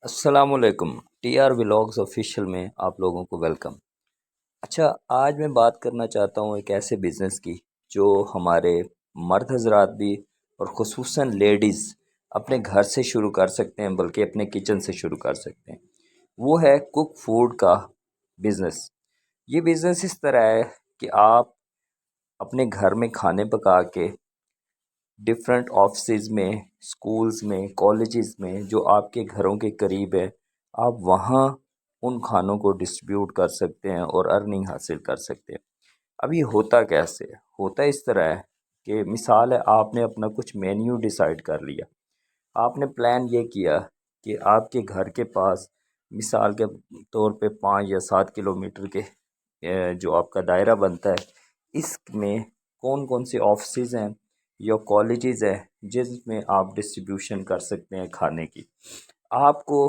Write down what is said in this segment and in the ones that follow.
السلام علیکم. T R vlogs official میں آپ لوگوں کو ویلکم. اچھا، آج میں بات کرنا چاہتا ہوں ایک ایسے بزنس کی جو ہمارے مرد حضرات بھی اور خصوصاً لیڈیز اپنے گھر سے شروع کر سکتے ہیں، بلکہ اپنے کچن سے شروع کر سکتے ہیں. وہ ہے کک فوڈ کا بزنس. یہ بزنس اس طرح ہے کہ آپ اپنے گھر میں کھانے پکا کے ڈفرینٹ آفسز میں، اسکولز میں، کالجز میں جو آپ کے گھروں کے قریب ہے، آپ وہاں ان کھانوں کو ڈسٹریبیوٹ کر سکتے ہیں اور ارننگ حاصل کر سکتے ہیں. اب یہ ہوتا کیسے؟ ہوتا اس طرح ہے کہ مثال ہے، آپ نے اپنا کچھ مینیو ڈیسائیڈ کر لیا. آپ نے پلان یہ کیا کہ آپ کے گھر کے پاس مثال کے طور پہ 5 یا 7 کلومیٹر کے جو آپ کا دائرہ بنتا ہے، اس میں کون کون سے آفسز ہیں یا کالجز ہیں جس میں آپ ڈسٹریبیوشن کر سکتے ہیں کھانے کی. آپ کو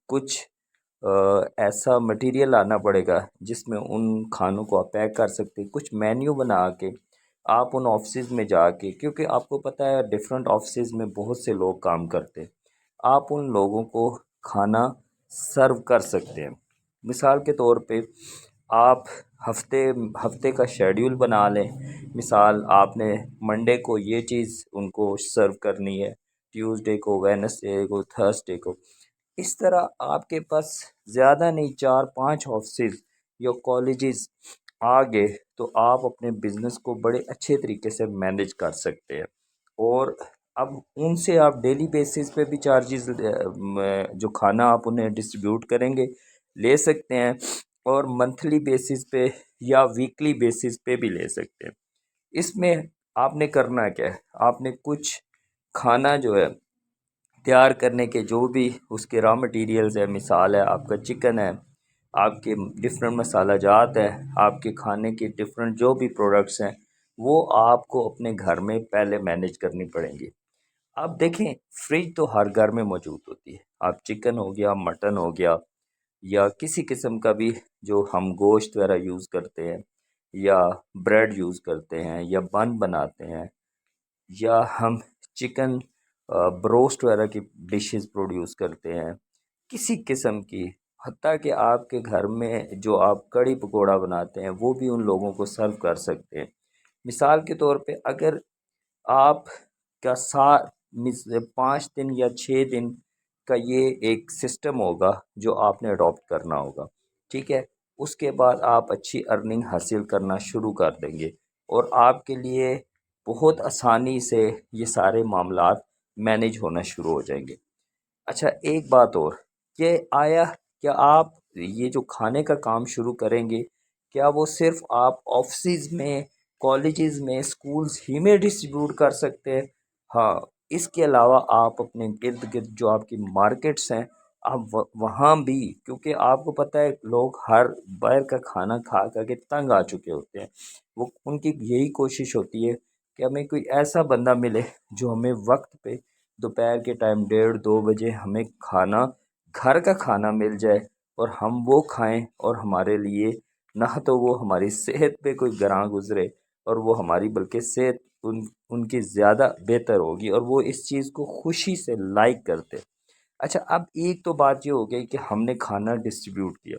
کچھ ایسا مٹیریل لانا پڑے گا جس میں ان کھانوں کو آپ پیک کر سکتے ہیں. کچھ مینیو بنا کے آپ ان آفسز میں جا کے، کیونکہ آپ کو پتہ ہے ڈفرینٹ آفسز میں بہت سے لوگ کام کرتے ہیں، آپ ان لوگوں کو کھانا سرو کر سکتے ہیں. مثال کے طور پہ آپ ہفتے کا شیڈیول بنا لیں. مثال آپ نے منڈے کو یہ چیز ان کو سرو کرنی ہے، ٹیوزڈے کو، وینسڈے کو، تھرسڈے کو. اس طرح آپ کے پاس زیادہ نہیں 4-5 آفسز یا کالجز آ گئے تو آپ اپنے بزنس کو بڑے اچھے طریقے سے مینیج کر سکتے ہیں. اور اب ان سے آپ ڈیلی بیسس پہ بھی چارجز جو کھانا آپ انہیں ڈسٹریبیوٹ کریں گے لے سکتے ہیں، اور منتھلی بیسس پہ یا ویکلی بیسس پہ بھی لے سکتے ہیں. اس میں آپ نے کرنا کیا ہے؟ آپ نے کچھ کھانا جو ہے تیار کرنے کے جو بھی اس کے را مٹیریلز ہے، مثال ہے آپ کا چکن ہے، آپ کے ڈفرینٹ مسالہ جات ہے، آپ کے کھانے کے ڈفرینٹ جو بھی پروڈکٹس ہیں، وہ آپ کو اپنے گھر میں پہلے مینیج کرنی پڑیں گی. آپ دیکھیں، فریج تو ہر گھر میں موجود ہوتی ہے. آپ چکن ہو گیا، مٹن ہو گیا، یا کسی قسم کا بھی جو ہم گوشت وغیرہ یوز کرتے ہیں، یا بریڈ یوز کرتے ہیں، یا بن بناتے ہیں، یا ہم چکن بروسٹ وغیرہ کی ڈشز پروڈیوس کرتے ہیں، کسی قسم کی، حتیٰ کہ آپ کے گھر میں جو آپ کڑی پکوڑا بناتے ہیں وہ بھی ان لوگوں کو سرو کر سکتے ہیں. مثال کے طور پہ اگر آپ کا 5 دن یا 6 دن کا یہ ایک سسٹم ہوگا جو آپ نے اڈاپٹ کرنا ہوگا، ٹھیک ہے، اس کے بعد آپ اچھی ارننگ حاصل کرنا شروع کر دیں گے اور آپ کے لیے بہت آسانی سے یہ سارے معاملات مینیج ہونا شروع ہو جائیں گے. اچھا، ایک بات اور کہ کیا آپ یہ جو کھانے کا کام شروع کریں گے، کیا وہ صرف آپ آفسز میں، کالجز میں، سکولز ہی میں ڈسٹریبیوٹ کر سکتے ہیں؟ ہاں، اس کے علاوہ آپ اپنے ارد گرد جو آپ کی مارکیٹس ہیں، آپ وہاں بھی، کیونکہ آپ کو پتہ ہے لوگ ہر باہر کا کھانا کھا کر کے تنگ آ چکے ہوتے ہیں. وہ ان کی یہی کوشش ہوتی ہے کہ ہمیں کوئی ایسا بندہ ملے جو ہمیں وقت پہ دوپہر کے ٹائم 1:30-2 بجے ہمیں کھانا، گھر کا کھانا مل جائے اور ہم وہ کھائیں، اور ہمارے لیے نہ تو وہ ہماری صحت پہ کوئی گراں گزرے، اور وہ ہماری بلکہ صحت ان کی زیادہ بہتر ہوگی، اور وہ اس چیز کو خوشی سے لائک کرتے. اچھا، اب ایک تو بات یہ ہو گئی کہ ہم نے کھانا ڈسٹریبیوٹ کیا.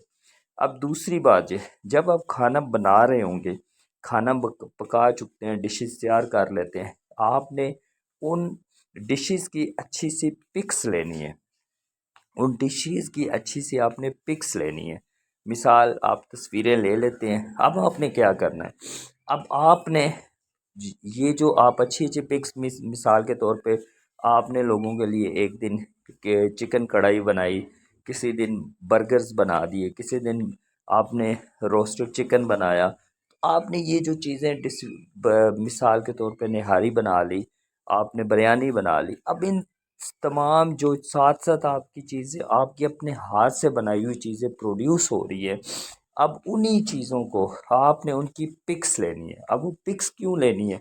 اب دوسری بات یہ، جب آپ کھانا بنا رہے ہوں گے، کھانا پکا چکتے ہیں، ڈشز تیار کر لیتے ہیں، آپ نے ان ڈشز کی اچھی سی پکس لینی ہے. ان ڈشز کی اچھی سی آپ نے پکس لینی ہے. مثال آپ تصویریں لے لیتے ہیں. اب آپ نے کیا کرنا ہے؟ اب آپ نے یہ جو آپ اچھی اچھی پکس، مثال کے طور پہ آپ نے لوگوں کے لیے ایک دن چکن کڑھائی بنائی، کسی دن برگرز بنا دیے، کسی دن آپ نے روسٹڈ چکن بنایا. آپ نے یہ جو چیزیں مثال کے طور پہ نہاری بنا لی، آپ نے بریانی بنا لی. اب ان تمام جو ساتھ ساتھ آپ کی چیزیں، آپ کی اپنے ہاتھ سے بنائی ہوئی چیزیں پروڈیوس ہو رہی ہے، اب انہی چیزوں کو آپ نے ان کی پکس لینی ہے. اب وہ پکس کیوں لینی ہے؟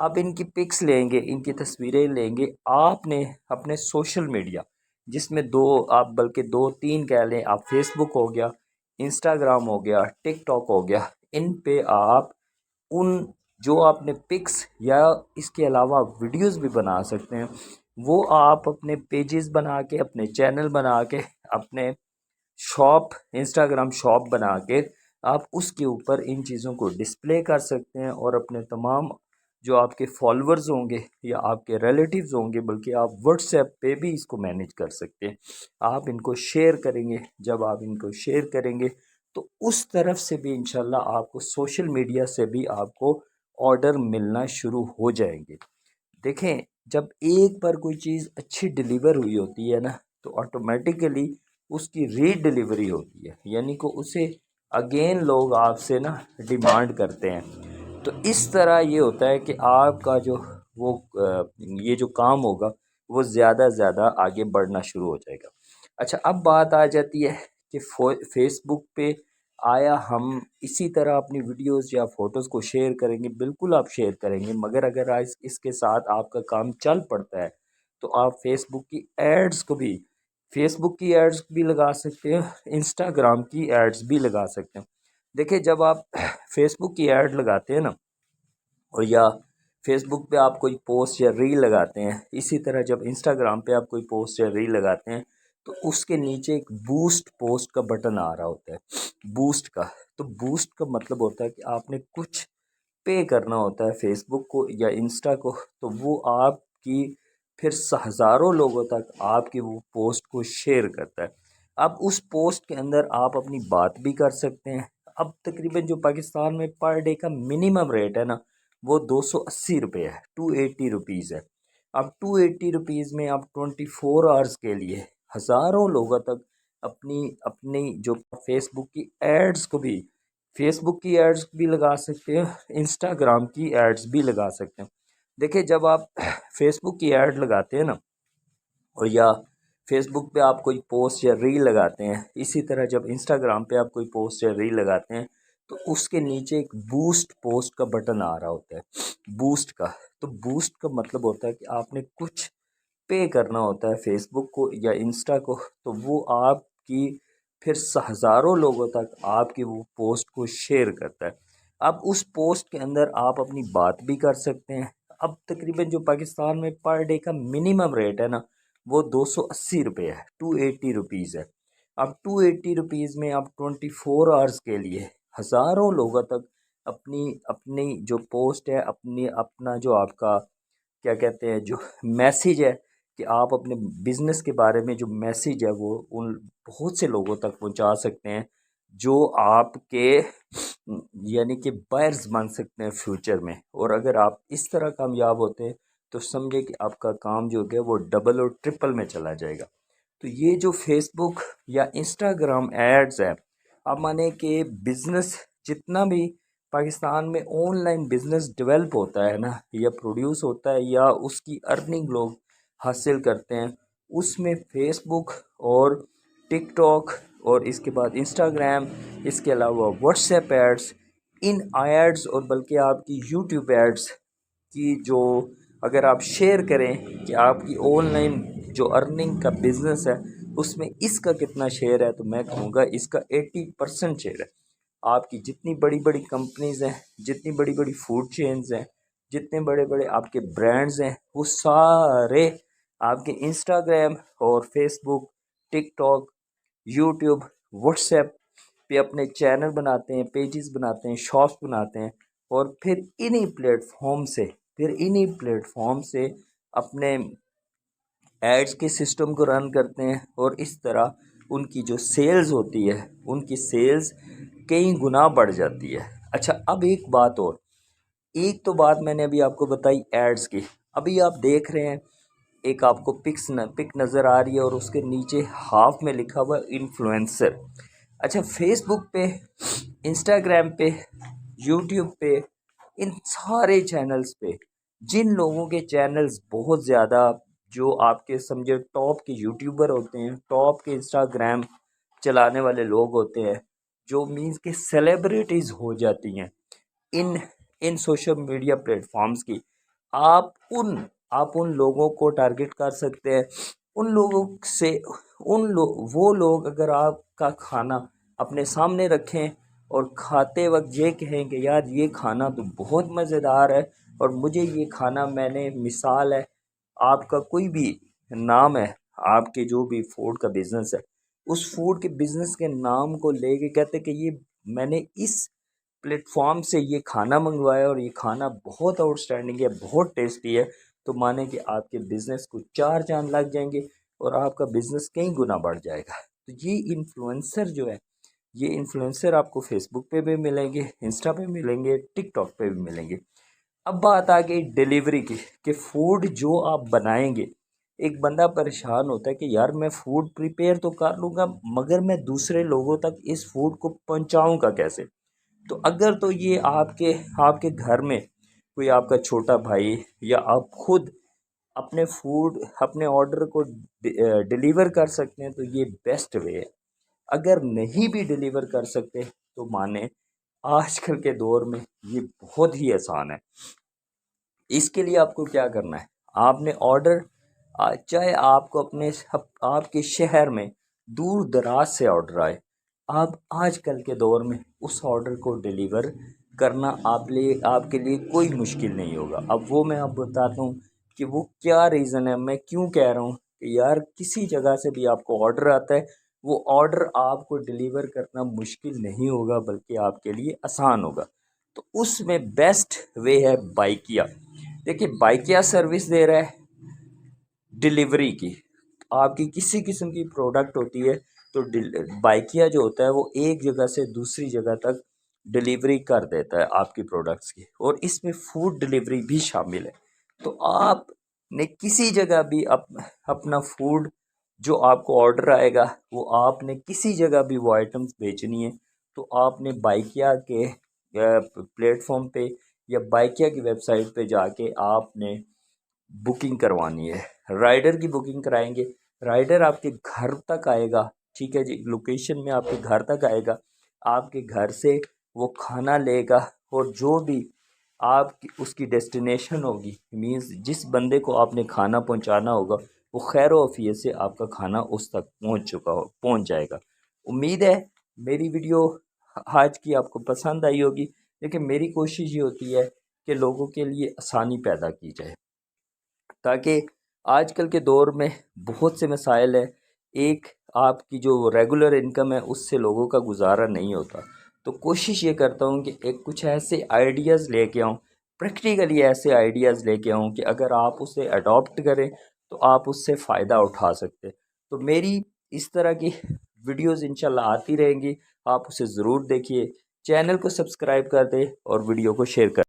اب ان کی پکس لیں گے، ان کی تصویریں لیں گے، آپ نے اپنے سوشل میڈیا، جس میں آپ بلکہ 2-3 کہہ لیں، آپ فیس بک ہو گیا، انسٹاگرام ہو گیا، ٹک ٹاک ہو گیا، ان پہ آپ ان جو آپ نے پکس یا اس کے علاوہ ویڈیوز بھی بنا سکتے ہیں، وہ آپ اپنے پیجز بنا کے، اپنے چینل بنا کے، اپنے شاپ، انسٹاگرام شاپ بنا کے آپ اس کے اوپر ان چیزوں کو ڈسپلے کر سکتے ہیں، اور اپنے تمام جو آپ کے فالورز ہوں گے یا آپ کے ریلیٹیوز ہوں گے، بلکہ آپ واٹس ایپ پہ بھی اس کو مینیج کر سکتے ہیں۔ آپ ان کو شیئر کریں گے، جب آپ ان کو شیئر کریں گے تو اس طرف سے بھی انشاءاللہ آپ کو سوشل میڈیا سے بھی آپ کو آرڈر ملنا شروع ہو جائیں گے۔ دیکھیں، جب ایک بار کوئی چیز اچھی ڈیلیور ہوئی ہوتی ہے نا، تو آٹومیٹیکلی اس کی ری ڈیلیوری ہوتی ہے، یعنی کہ اسے اگین لوگ آپ سے نا ڈیمانڈ کرتے ہیں۔ تو اس طرح یہ ہوتا ہے کہ آپ کا جو وہ یہ جو کام ہوگا وہ زیادہ زیادہ آگے بڑھنا شروع ہو جائے گا۔ اچھا، اب بات آ جاتی ہے کہ فیس بک پہ آیا ہم اسی طرح اپنی ویڈیوز یا فوٹوز کو شیئر کریں گے؟ بالکل آپ شیئر کریں گے، مگر اگر اس کے ساتھ آپ کا کام چل پڑتا ہے تو آپ فیس بک کی ایڈز کو بھی، فیس بک کی ایڈز بھی لگا سکتے ہیں، انسٹاگرام کی ایڈز بھی لگا سکتے ہیں۔ دیکھیں، جب آپ فیس بک کی ایڈ لگاتے ہیں نا، اور یا فیس بک پہ آپ کوئی پوسٹ یا ریل لگاتے ہیں، اسی طرح جب انسٹاگرام پہ آپ کوئی پوسٹ یا ریل لگاتے ہیں تو اس کے نیچے ایک بوسٹ پوسٹ کا بٹن آ رہا ہوتا ہے، بوسٹ کا۔ تو بوسٹ کا مطلب ہوتا ہے کہ آپ نے کچھ پے کرنا ہوتا ہے فیس بک کو یا انسٹا کو، تو وہ آپ کی پھر ہزاروں لوگوں تک آپ کی وہ پوسٹ کو شیئر کرتا ہے۔ اب اس پوسٹ کے اندر آپ اپنی بات بھی کر سکتے ہیں۔ اب تقریباً جو پاکستان میں پر ڈے کا منیمم ریٹ ہے نا، وہ 280 روپے ہے، 280 روپیز ہے۔ اب 280 روپیز میں آپ 24 آورس کے لیے ہزاروں لوگوں تک اپنی جو فیس بک کی ایڈز کو بھی، فیس بک کی ایڈز بھی لگا سکتے ہیں، انسٹاگرام کی ایڈز بھی لگا سکتے ہیں۔ دیکھیں، جب آپ فیس بک کی ایڈ لگاتے ہیں نا، اور یا فیس بک پہ آپ کوئی پوسٹ یا ریل لگاتے ہیں، اسی طرح جب انسٹاگرام پہ آپ کوئی پوسٹ یا ریل لگاتے ہیں تو اس کے نیچے ایک بوسٹ پوسٹ کا بٹن آ رہا ہوتا ہے، بوسٹ کا۔ تو بوسٹ کا مطلب ہوتا ہے کہ آپ نے کچھ پے کرنا ہوتا ہے فیس بک کو یا انسٹا کو، تو وہ آپ کی پھر ہزاروں لوگوں تک آپ کی وہ پوسٹ کو شیئر کرتا ہے۔ اب اس پوسٹ کے اندر آپ اپنی بات بھی کر سکتے ہیں۔ اب تقریباً جو پاکستان میں پر ڈے کا منیمم ریٹ ہے نا، وہ 280 روپے ہے، 280 روپیز ہے۔ اب 280 روپیز میں آپ 24 آورس کے لیے ہزاروں لوگوں تک اپنی جو پوسٹ ہے، اپنا جو آپ کا کیا کہتے ہیں جو میسیج ہے، کہ آپ اپنے بزنس کے بارے میں جو میسیج ہے وہ ان بہت سے لوگوں تک پہنچا سکتے ہیں، جو آپ کے یعنی کہ بائرز بن سکتے ہیں فیوچر میں۔ اور اگر آپ اس طرح کامیاب ہوتے ہیں تو سمجھے کہ آپ کا کام جو ہے وہ ڈبل اور ٹرپل میں چلا جائے گا۔ تو یہ جو فیس بک یا انسٹاگرام ایڈز ہے، اب مانے کہ بزنس جتنا بھی پاکستان میں آن لائن بزنس ڈیولپ ہوتا ہے نا، یا پروڈیوس ہوتا ہے، یا اس کی ارننگ لوگ حاصل کرتے ہیں، اس میں فیس بک اور ٹک ٹاک اور اس کے بعد انسٹاگرام، اس کے علاوہ واٹس ایپ ایڈز، ان ایڈز اور بلکہ آپ کی یوٹیوب ایڈز کی جو اگر آپ شیئر کریں کہ آپ کی آن لائن جو ارننگ کا بزنس ہے اس میں اس کا کتنا شیئر ہے، تو میں کہوں گا اس کا 80% شیئر ہے۔ آپ کی جتنی بڑی بڑی کمپنیز ہیں، جتنی بڑی بڑی فوڈ چینز ہیں، جتنے بڑے بڑے آپ کے برانڈز ہیں، وہ سارے آپ کے انسٹاگرام اور فیس بک، ٹک ٹاک، یوٹیوب، واٹس ایپ پہ اپنے چینل بناتے ہیں، پیجز بناتے ہیں، شاپس بناتے ہیں، اور پھر انہی پلیٹ فارم سے اپنے ایڈز کے سسٹم کو رن کرتے ہیں، اور اس طرح ان کی جو سیلز ہوتی ہے، ان کی سیلز کئی گنا بڑھ جاتی ہے۔ اچھا، اب ایک بات اور، ایک تو بات میں نے ابھی آپ کو بتائی ایڈز کی، ابھی آپ دیکھ رہے ہیں ایک آپ کو پک نظر آ رہی ہے اور اس کے نیچے ہاف میں لکھا ہوا انفلوئنسر۔ اچھا، فیس بک پہ، انسٹاگرام پہ، یوٹیوب پہ، ان سارے چینلز پہ جن لوگوں کے چینلز بہت زیادہ، جو آپ کے سمجھے ٹاپ کے یوٹیوبر ہوتے ہیں، ٹاپ کے انسٹاگرام چلانے والے لوگ ہوتے ہیں، جو مینس کہ سیلیبریٹیز ہو جاتی ہیں ان سوشل میڈیا پلیٹ فارمز کی، آپ ان لوگوں کو ٹارگٹ کر سکتے ہیں۔ ان لوگوں سے وہ لوگ اگر آپ کا کھانا اپنے سامنے رکھیں اور کھاتے وقت یہ کہیں کہ یار یہ کھانا تو بہت مزیدار ہے، اور مجھے یہ کھانا، میں نے مثال ہے آپ کا کوئی بھی نام ہے، آپ کے جو بھی فوڈ کا بزنس ہے، اس فوڈ کے بزنس کے نام کو لے کے کہتے کہ یہ میں نے اس پلیٹ فارم سے یہ کھانا منگوایا اور یہ کھانا بہت آؤٹ اسٹینڈنگ ہے، بہت ٹیسٹی ہے، تو مانیں کہ آپ کے بزنس کو 4 چاند لگ جائیں گے اور آپ کا بزنس کئی گنا بڑھ جائے گا۔ تو یہ انفلوئنسر جو ہے، یہ انفلوئنسر آپ کو فیس بک پہ بھی ملیں گے، انسٹا پہ ملیں گے، ٹک ٹاک پہ بھی ملیں گے۔ اب بات آ گئی ڈیلیوری کی کہ فوڈ جو آپ بنائیں گے، ایک بندہ پریشان ہوتا ہے کہ یار میں فوڈ پریپیئر تو کر لوں گا مگر میں دوسرے لوگوں تک اس فوڈ کو پہنچاؤں گا کیسے؟ تو اگر تو یہ آپ کے گھر میں کوئی آپ کا چھوٹا بھائی یا آپ خود اپنے فوڈ اپنے آرڈر کو ڈیلیور کر سکتے ہیں تو یہ بیسٹ وے ہے۔ اگر نہیں بھی ڈیلیور کر سکتے تو مانیں آج کل کے دور میں یہ بہت ہی آسان ہے۔ اس کے لیے آپ کو کیا کرنا ہے، آپ نے آرڈر چاہے آپ کو آپ کے شہر میں دور دراز سے آرڈر آئے، آپ آج کل کے دور میں اس آرڈر کو ڈیلیور کرنا آپ کے لیے کوئی مشکل نہیں ہوگا۔ اب وہ میں آپ بتاتا ہوں کہ وہ کیا ریزن ہے، میں کیوں کہہ رہا ہوں کہ یار کسی جگہ سے بھی آپ کو آرڈر آتا ہے، وہ آرڈر آپ کو ڈیلیور کرنا مشکل نہیں ہوگا بلکہ آپ کے لیے آسان ہوگا۔ تو اس میں بیسٹ وے ہے بائکیا۔ دیکھیے بائکیا سروس دے رہا ہے ڈیلیوری کی، آپ کی کسی قسم کی پروڈکٹ ہوتی ہے تو بائکیا جو ہوتا ہے وہ ایک جگہ سے دوسری جگہ تک ڈیلیوری کر دیتا ہے آپ کی پروڈکٹس کی، اور اس میں فوڈ ڈیلیوری بھی شامل ہے۔ تو آپ نے کسی جگہ بھی اپنا فوڈ جو آپ کو آرڈر آئے گا وہ آپ نے کسی جگہ بھی وہ آئٹمس بیچنی ہے تو آپ نے بائکیا کے پلیٹ فارم پہ یا بائکیا کی ویب سائٹ پہ جا کے آپ نے بکنگ کروانی ہے، رائڈر کی بکنگ کرائیں گے، رائڈر آپ کے گھر تک آئے گا، ٹھیک ہے جی، لوکیشن میں آپ کے گھر تک آئے گا، آپ کے گھر سے وہ کھانا لے گا اور جو بھی اس کی ڈیسٹینیشن ہوگی، مینز جس بندے کو آپ نے کھانا پہنچانا ہوگا وہ خیر و عافیت سے آپ کا کھانا اس تک پہنچ جائے گا۔ امید ہے میری ویڈیو آج کی آپ کو پسند آئی ہوگی۔ لیکن میری کوشش یہ ہوتی ہے کہ لوگوں کے لیے آسانی پیدا کی جائے، تاکہ آج کل کے دور میں بہت سے مسائل ہیں، ایک آپ کی جو ریگولر انکم ہے اس سے لوگوں کا گزارا نہیں ہوتا، تو کوشش یہ کرتا ہوں کہ کچھ ایسے آئیڈیاز لے کے آؤں، پریکٹیکلی ایسے آئیڈیاز لے کے آؤں کہ اگر آپ اسے اڈاپٹ کریں تو آپ اس سے فائدہ اٹھا سکتے۔ تو میری اس طرح کی ویڈیوز انشاءاللہ آتی رہیں گی، آپ اسے ضرور دیکھیے، چینل کو سبسکرائب کر دیں اور ویڈیو کو شیئر کر